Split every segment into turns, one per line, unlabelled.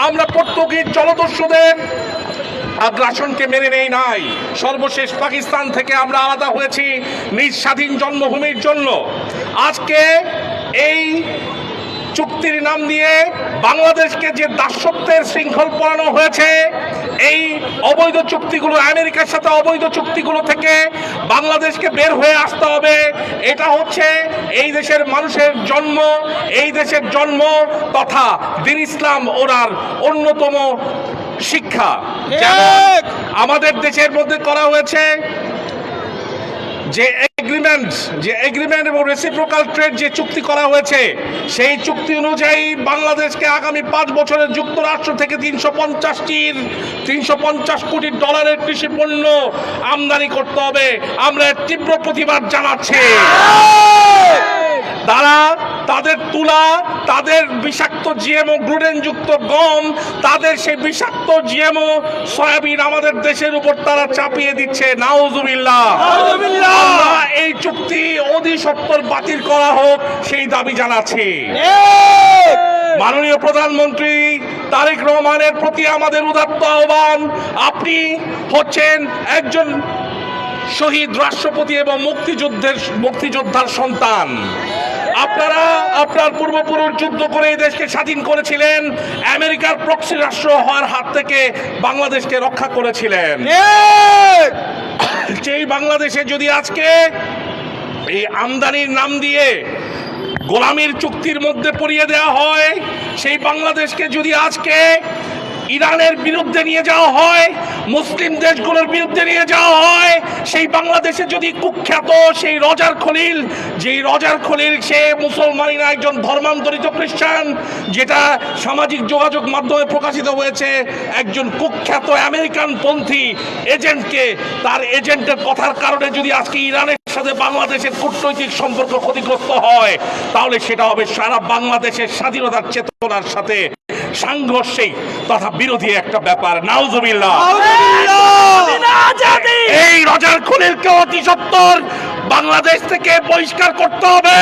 আমরা পর্তুগিজ জলদস্যুদের আগ্রাসনকে মেনে নেই নাই। সর্বশেষ পাকিস্তান থেকে আমরা আলাদা হয়েছি নিজ স্বাধীন জন্মভূমির জন্য। আজকে এই চুক্তির নাম দিয়ে বাংলাদেশকে যে দাসত্বের শৃঙ্খল পরানো হয়েছে, এই অবৈধ চুক্তিগুলো, আমেরিকার সাথে অবৈধ চুক্তিগুলো থেকে বাংলাদেশকে বের হয়ে আসতে হবে। এটা হচ্ছে এই দেশের মানুষের জন্ম, এই দেশের জন্ম তথা দ্বীন ইসলাম ওনার অন্যতম শিক্ষা। আমাদের দেশের মধ্যে করা হয়েছে যে এগ্রিমেন্ট এবং রেসিপ্রোকাল ট্রেড যে চুক্তি করা হয়েছে, সেই চুক্তি অনুযায়ী বাংলাদেশকে আগামী 5 বছরে যুক্তরাষ্ট্র থেকে 350 কোটি ডলারের কৃষি পণ্য আমদানি করতে হবে। আমরা তীব্র প্রতিবাদ জানাচ্ছি। তারা তাদের তুলা, তাদের বিষাক্ত জিএমও গ্লুটেনযুক্ত গম, তাদের সেই বিষাক্ত জিএমও সয়াবিন আমাদের দেশের উপর তারা চাপিয়ে দিচ্ছে। নাউজুবিল্লাহ। আমরা এই চুক্তি অধিসত্বর বাতিল করা হোক সেই দাবি জানাচ্ছি। মাননীয় প্রধানমন্ত্রী তারেক রহমানের প্রতি আমাদের উদাত্ত আহ্বান, আপনি হচ্ছেন একজন শহীদ রাষ্ট্রপতি এবং মুক্তিযোদ্ধার সন্তান। আপনারা আপনার পূর্বপুরুষ যুদ্ধ করে এই দেশকে স্বাধীন করেছিলেন, আমেরিকার প্রক্সি রাষ্ট্র হওয়ার হাত থেকে বাংলাদেশকে রক্ষা করেছিলেন। সেই বাংলাদেশে যদি আজকে এই আমদানির নাম দিয়ে গোলামির চুক্তির মধ্যে পরিয়ে দেওয়া হয়, সেই বাংলাদেশকে যদি আজকে ইরানের বিরুদ্ধে নিয়ে যাওয়া হয়, মুসলিম দেশগুলোর বিরুদ্ধে নিয়ে যাওয়া হয়, সেই বাংলাদেশে যদি কুখ্যাত সেই রজার খলিল, যেই রজার খলিল সে মুসলমানই না, একজন ধর্মান্তরিত খ্রিস্টান, যেটা সামাজিক যোগাযোগ মাধ্যমে প্রকাশিত হয়েছে, একজন কুখ্যাত আমেরিকান পন্থী এজেন্টকে, তার এজেন্টের কথার কারণে যদি আজকে ইরানের সাথে বাংলাদেশের কূটনৈতিক সম্পর্ক ক্ষতিগ্রস্ত হয়, তাহলে সেটা হবে সারা বাংলাদেশের স্বাধীনতার চেতনার সাথে সাংঘর্ষিক তথা বিরোধী একটা ব্যাপার। নাউজুবিল্লাহ। এই রজার খলিলকে অতি সত্বর বাংলাদেশ থেকে বহিষ্কার করতে হবে।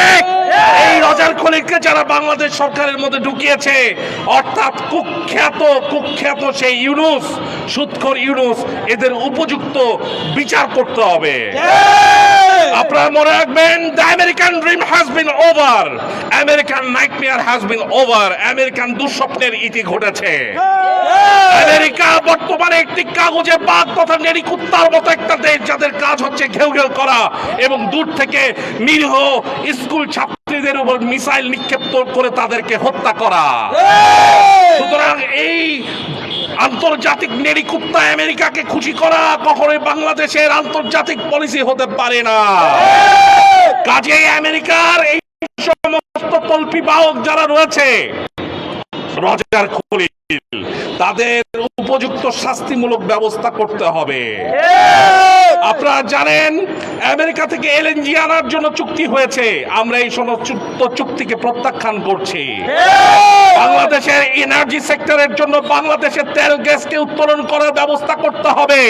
এই রজার খলিলকে যারা বাংলাদেশ সরকারের মধ্যে ঢুকিয়েছে, অর্থাৎ কুখ্যাত সেই ইউনুস, সুদখোর ইউনুস, এদের উপযুক্ত বিচার করতে হবে। আপনারা মনে রাখবেন, the American dream has been over, American nightmare has been over. American দুঃস্বপ্নের ইতি ঘটেছে। আমেরিকা বর্তমানে একটি কাগজে বাঘ তথা নেড়ি কুত্তার মতো একটা দেশ, যাদের কাজ হচ্ছে ঘেউ ঘেউ করা এবং দূর থেকে নিরীহ স্কুল ছাত্রীদের উপর মিসাইল নিক্ষেপ করে তাদেরকে হত্যা করা। সুতরাং এই আন্তর্জাতিক নেড়ি কুত্তা আমেরিকাকে খুশি করা কখনোই বাংলাদেশের আন্তর্জাতিক পলিসি হতে পারে না। কাজেই আমেরিকার এই সমস্ত তল্পি বাহক যারা রয়েছে, রজার খলিল, তাদের উপযুক্ত শাস্তিমূলক ব্যবস্থা করতে হবে। আপনারা জানেন, আমেরিকা থেকে এলএনজি আনার জন্য চুক্তি হয়েছে, আমরা এই সমস্ত চুক্তিকে প্রত্যাখ্যান করছি। বাংলাদেশের এনার্জি সেক্টরের জন্য বাংলাদেশের তেল গ্যাসকে উত্তোলন করার ব্যবস্থা করতে হবে।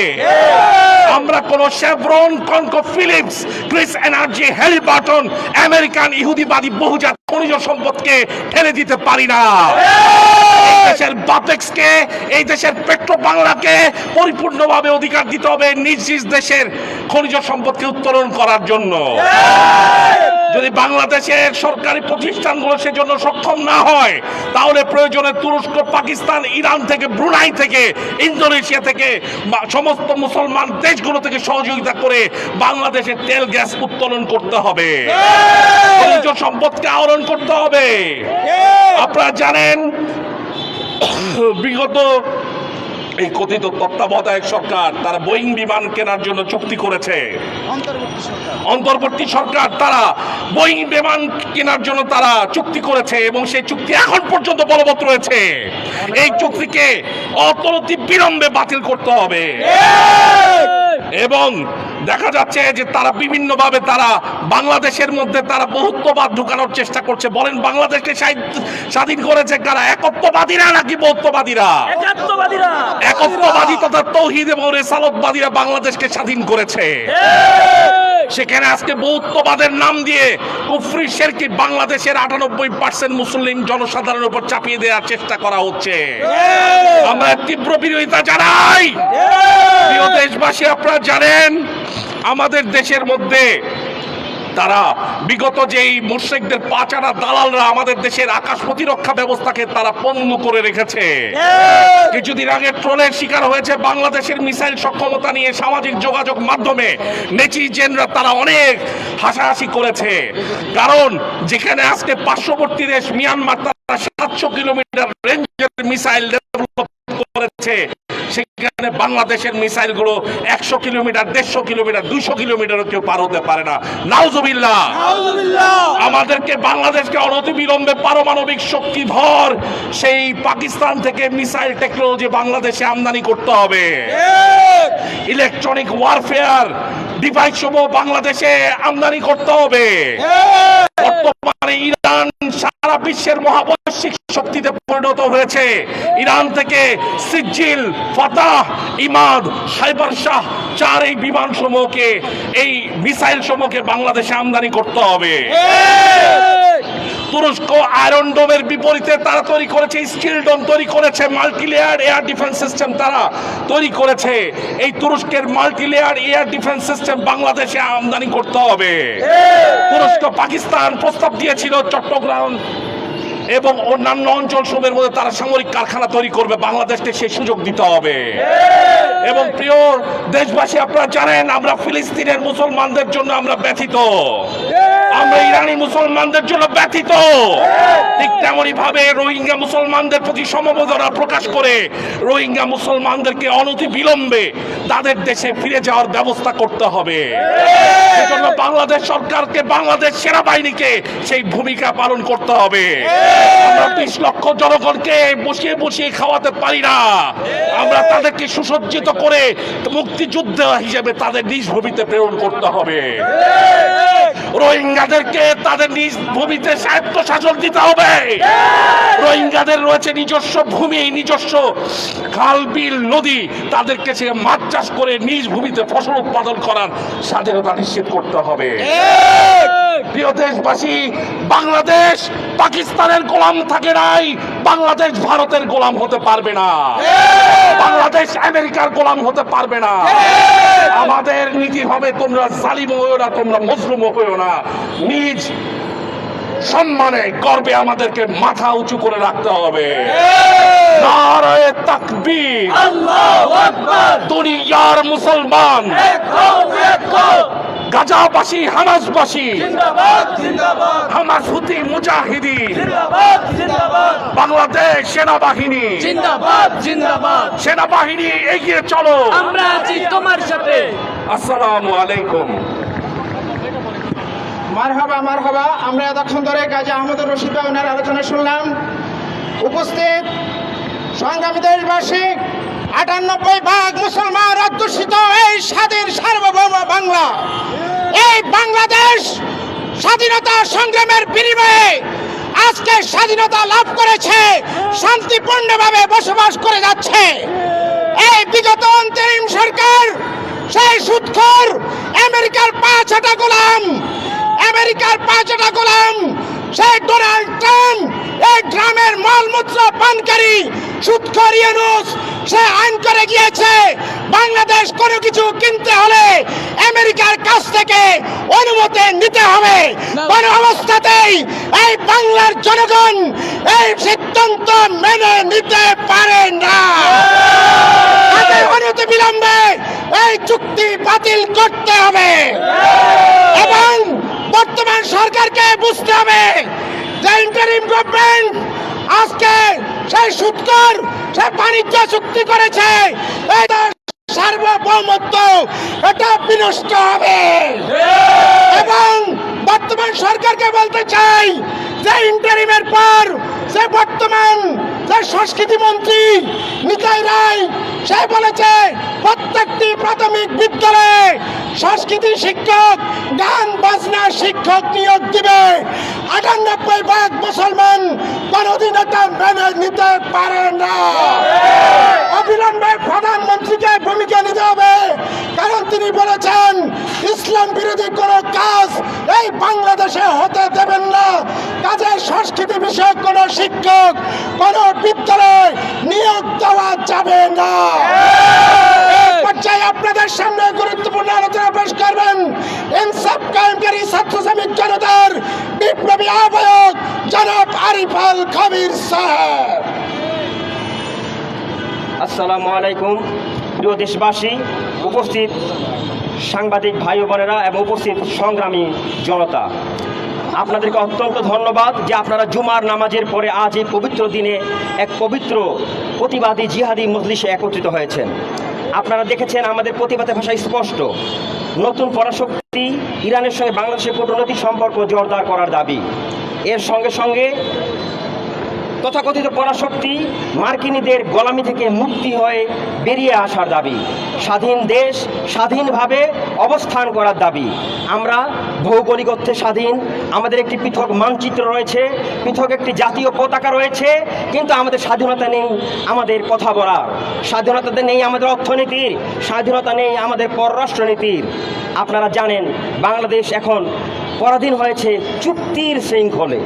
আমরা কোন Chevron, Conoco Phillips, Chris Energy, Halliburton, American ইহুদিবাদী বহুজাত খনিজ সম্পদকে ঠেলে দিতে পারি না। এই দেশের বাপেক্সকে, এই দেশের পেট্রো বাংলাকে পরিপূর্ণভাবে অধিকার দিতে হবে নিজ নিজ দেশের খনিজ সম্পদকে উত্তোলন করার জন্য। যদি বাংলাদেশের সরকারি প্রতিষ্ঠানগুলো সেজন্য সক্ষম না হয়, তাহলে প্রয়োজনে তুরস্ক, পাকিস্তান, ইরান থেকে, ব্রুনাই থেকে, ইন্দোনেশিয়া থেকে, সমস্ত মুসলমান দেশগুলো থেকে সহযোগিতা করে বাংলাদেশের তেল গ্যাস উত্তোলন করতে হবে, খনিজ সম্পদকে আহরণ করতে হবে। আপনারা জানেন, বিগত এই কথিত তত্ত্বাবধায়ক সরকার তারা বোয়িং বিমান কেনার জন্য চুক্তি করেছে। অন্তর্বর্তী সরকার তারা বোয়িং বিমান কেনার জন্য তারা চুক্তি করেছে এবং সেই চুক্তি এখন পর্যন্ত বলবৎ রয়েছে। এই চুক্তিকে অতি বিলম্বে বাতিল করতে হবে। এবং দেখা যাচ্ছে যে তারা বিভিন্নভাবে তারা বাংলাদেশের মধ্যে তারা বহুত্ববাদ ঢুকানোর চেষ্টা করছে। বলেন, বাংলাদেশকে স্বাধীন করেছে কারা? একত্ববাদীরা নাকি বহুত্ববাদীরা? একত্ববাদী তথা তৌহিদ এবং রেসালতবাদীরা বাংলাদেশকে স্বাধীন করেছে। সেখানে আজকে বৌদ্ধবাদের নাম দিয়ে কুফরি শিরকি বাংলাদেশের 98% মুসলিম জনসাধারণের উপর চাপিয়ে দেওয়ার চেষ্টা করা হচ্ছে। আমরা তীব্র বিরোধিতা জানাই। প্রিয় দেশবাসী, আপনারা জানেন আমাদের দেশের মধ্যে তারা বিগত যেই মুশরিকদের পাচারা দালালরা আমাদের দেশের আকাশ প্রতিরক্ষা ব্যবস্থাকে তারা পঙ্গু করে রেখেছে। কিছুদিন আগে ট্রোলের শিকার হয়েছে বাংলাদেশের মিসাইল সক্ষমতা নিয়ে সামাজিক যোগাযোগ মাধ্যমে নেটিজেনরা তারা অনেক হাসাহাসি করেছে। কারণ যেখানে আজকে পার্শ্ববর্তী দেশ মিয়ানমার তারা 700 কিলোমিটার রেঞ্জের মিসাইল ডেভেলপ করেছে, সেখানে বাংলাদেশের মিসাইল গুলো 100 কিলোমিটার, 150 কিলোমিটার, 200 কিলোমিটারও কেউ পার হতে পারে না। নাউজুবিল্লাহ। আমাদেরকে বাংলাদেশকে অনতিবিলম্বে পারমাণবিক শক্তিধর সেই পাকিস্তান থেকে মিসাইল টেকনোলজি বাংলাদেশে আমদানি করতে হবে। ইলেকট্রনিক ওয়ারফেয়ার ডিভাইস সমূহ বাংলাদেশে আমদানি করতে হবে। বর্তমানে ইরান সারা বিশ্বের মহাবৈশ্বিক শক্তিতে পরিণত হয়েছে। ইরান থেকে সিজিল, ফাতাহ, ইমাদ, সাইবার শাহ 4 এই বিমান সমূহকে, এই মিসাইল সমূহকে বাংলাদেশে আমদানি করতে হবে। তুরস্ক আয়রন ডোমের বিপরীতে তারা তৈরি করেছে স্টিল ডোম তৈরি করেছে, মাল্টিলেয়ার এয়ার ডিফেন্স সিস্টেম তারা তৈরি করেছে। এই তুরস্কের মাল্টিলেয়ার এয়ার ডিফেন্স সিস্টেম বাংলাদেশে আমদানি করতে হবে। তুরস্ক পাকিস্তান প্রস্তাব দিয়েছিল চট্টগ্রাম এবং অন্যান্য অঞ্চল সমূহের মধ্যে তারা সামরিক কারখানা তৈরি করবে, বাংলাদেশকে সেই সুযোগ দিতে হবে। এবং প্রিয় দেশবাসী, আপনারা জানেন আমরা ফিলিস্তিনের মুসলমানদের জন্য আমরা ব্যথিত, আমরা ইরানি মুসলমানদের জন্য ব্যথিত। ঠিক তেমনি ভাবে রোহিঙ্গা মুসলমানদের প্রতি সমবেদনা প্রকাশ করে রোহিঙ্গা মুসলমানদেরকে অনতি বিলম্বে তাদের দেশে ফিরে যাওয়ার ব্যবস্থা করতে হবে। সেজন্য বাংলাদেশ সরকারকে, বাংলাদেশ সেনাবাহিনীকে সেই ভূমিকা পালন করতে হবে। আমরা 20 লক্ষ জনগণকে বসিয়ে বসিয়ে খাওয়াতে পারি না, আমরা তাদেরকে সুসজ্জিত করে মুক্তিযোদ্ধা হিসেবে তাদের নিজ ভূমিতে প্রেরণ করতে হবে। রোহিঙ্গাদেরকে তাদের নিজ ভূমিতে স্বায়ত্ত শাসন দিতে হবে। রোহিঙ্গাদের রয়েছে নিজস্ব ভূমি, নিজস্ব খাল, বিল, নদী, তাদেরকে সে মাছ চাষ করে নিজ ভূমিতে ফসল উৎপাদন করার স্বাধীনতা নিশ্চিত করতে হবে। প্রিয় দেশবাসী, বাংলাদেশ পাকিস্তানের গোলাম থাকে নাই, বাংলাদেশ ভারতের গোলাম হতে পারবে না, বাংলাদেশ আমেরিকার গোলাম হতে পারবে না। আমাদের নীতি হবে তোমরা জালিম হইও না, তোমরা মজলুম হইও না। নিজ সম্মানে গর্বে আমাদেরকে মাথা উঁচু করে রাখতে হবে। নারায়ে তাকবীর, আল্লাহু আকবার, দুনিয়ার মুসলমান এক হও, এক হও। গাজাবাসী, হামাসবাসী জিন্দাবাদ, জিন্দাবাদ। হামাস হুতি মুজাহিদিন জিন্দাবাদ, জিন্দাবাদ। বাংলাদেশ সেনাবাহিনী জিন্দাবাদ, জিন্দাবাদ। সেনাবাহিনী এগিয়ে চলো, আমরা আছি তোমার সাথে। আসসালামু আলাইকুম।
মারহাবা, মারহাবা। আমরা এতক্ষণ ধরে গাজী আহমদুর রশিদ ভাইয়ের আলোচনা শুনলাম। উপস্থিত সংগ্রামী দেশবাসী, 98% মুসলমান অধ্যুষিত এই স্বাধীন সার্বভৌম বাংলা, এই বাংলাদেশ স্বাধীনতা সংগ্রামের বিনিময়ে আজকে স্বাধীনতা লাভ করেছে, শান্তিপূর্ণভাবে বসবাস করে যাচ্ছে। এই বিগত অন্তরিম সরকার সেই সুদখোর আমেরিকার 5 গোলাম, আমেরিকার 5 গোলাম, সেই ডোনাল্ড ট্রাম্প, এই ড্রামের মলমূত্র পানকারী সুদখোর ইউনূস, সে আইন করে গিয়েছে বাংলাদেশ কোনো কিছু কিনতে হলে আমেরিকার কাছ থেকে অনুমতি নিতে হবে। কোনো অবস্থাতেই এই বাংলার জনগণ এই সিদ্ধান্ত মেনে নিতে পারে না। অনতি বিলম্বে এই চুক্তি বাতিল করতে হবে এবং বর্তমান সরকারকে বুঝতে হবে যে ইন্টারিম গভর্নমেন্ট আজকে সেই সুদখোর, সে বাণিজ্য চুক্তি করেছে, সার্বভৌমত্ব এটা বিনষ্ট হবে। এবং বর্তমান সরকারকে বলতে চাই যে ইন্টারিমের পর যে বর্তমান যে সংস্কৃতি মন্ত্রী নিতাই রায়, সে বলেছে প্রত্যেকটি প্রাথমিক বিদ্যালয়ে সংস্কৃতি শিক্ষক, গান বাজনা শিক্ষক নিয়োগ দিবে। 98% মুসলমান কোনদিন এটা মেনে নিতে পারে না। অবিলম্বে প্রধানমন্ত্রীকে ভূমিকা নিতে হবে, কারণ তিনি বলেছেন ইসলাম বিরোধী বিরোধী কোনো কাজ এই বাংলাদেশে হতে দেবেন না। কাজে সংস্কৃতি বিষয়ক কোনো শিক্ষক কোনো বিদ্যালয় নিয়োগ দেওয়া যাবে না। এই পর্যায়ে আপনাদের সামনে গুরুত্বপূর্ণ আলোচনা পেশ করবেন ইনসাফ কায়েমকারী ছাত্র শ্রমিক জনতার বিপ্লবী আহ্বায়ক জনাব আরিফ আল খবির সাহেব।
আসসালামু আলাইকুম প্রিয় দেশবাসী, উপস্থিত সাংবাদিক ভাই ও বোনেরা এবং উপস্থিত সংগ্রামী জনতা, আপনাদেরকে অত্যন্ত ধন্যবাদ যে আপনারা জুমার নামাজের পরে আজ এই পবিত্র দিনে এক পবিত্র প্রতিবাদী জিহাদি মজলিসে একত্রিত হয়েছেন। আপনারা দেখেছেন আমাদের প্রতিবাদের ভাষা স্পষ্ট। নতুন পরাশক্তি ইরানের সঙ্গে বাংলাদেশের কূটনৈতিক সম্পর্ক জোরদার করার দাবি, এর সঙ্গে সঙ্গে তথাকথিত পরাশক্তি মার্কিনীদের গোলামি থেকে মুক্তি হয়ে বেরিয়ে আসার দাবি, স্বাধীন দেশ স্বাধীনভাবে অবস্থান করার দাবি। আমরা ভৌগোলিক অর্থে স্বাধীন, আমাদের একটি পৃথক মানচিত্র রয়েছে, পৃথক একটি জাতীয় পতাকা রয়েছে, কিন্তু আমাদের স্বাধীনতা নেই আমাদের কথা বলার, স্বাধীনতা নেই আমাদের অর্থনীতির, স্বাধীনতা নেই আমাদের পররাষ্ট্রনীতির। আপনারা জানেন বাংলাদেশ এখন পরাধীন হয়েছে চুক্তির শৃঙ্খলে।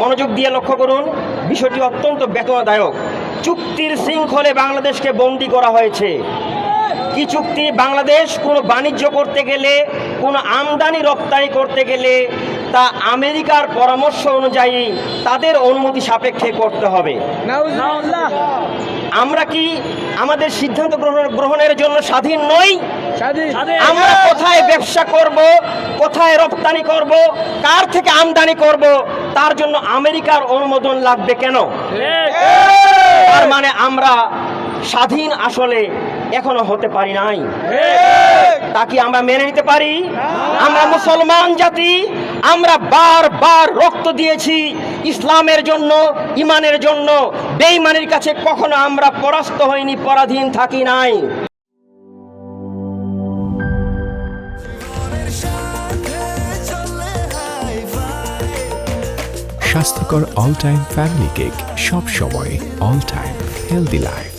মনোযোগ দিয়ে লক্ষ্য করুন, বিষয়টি অত্যন্ত বেদনাদায়ক। চুক্তির শৃঙ্খলে বাংলাদেশকে বন্দী করা হয়েছে। কি চুক্তি? বাংলাদেশ কোনো বাণিজ্য করতে গেলে, কোনো আমদানি রপ্তানি করতে গেলে তা আমেরিকার পরামর্শ অনুযায়ী তাদের অনুমতি সাপেক্ষে করতে হবে। আমরা কি আমাদের সিদ্ধান্ত গ্রহণের জন্য স্বাধীন নই? আমরা কোথায় ব্যবসা করব, কোথায় রপ্তানি করব, কার থেকে আমদানি করব, তার জন্য আমেরিকার অনুমোদন লাগবে কেন? তার মানে আমরা স্বাধীন আসলে এখনো হতে পারি নাই। তা কি আমরা মেনে নিতে পারি? আমরা মুসলমান জাতি, আমরা বারবার রক্ত দিয়েছি ইসলামের জন্য, ইমানের জন্য। বেঈমানের কাছে কখনো আমরা পরাস্ত হইনি, পরাধীন থাকি নাই।
স্বাস্থ্যকর অল টাইম ফ্যামিলি কেক, সব সময় অল টাইম হেলদি লাইফ।